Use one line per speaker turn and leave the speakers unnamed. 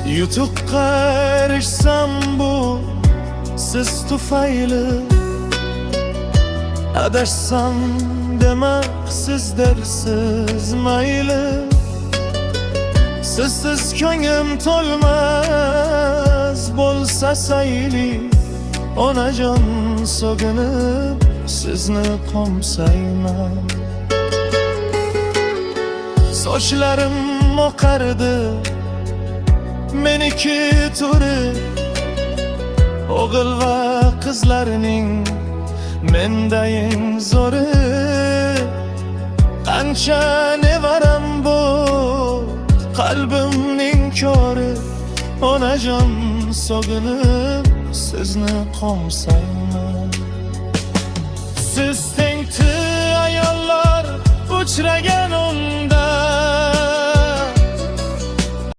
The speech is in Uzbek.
Yutuqqa erishsam bu siz tufayli, adashsam demak sizdersiz mayli. Sizsiz ko'nglim to'lmas bo'lsa sayli, onajon so'ginib sizni qo'msayman. Sochlarim oqardi meniki turi, o'g'il va qizlarning mendayin zo'ri. Qancha nevaram bu qalbimning ko'ri, onajon so'ginib sizni qo'msayman. Siz tengti ayollar uchragan unda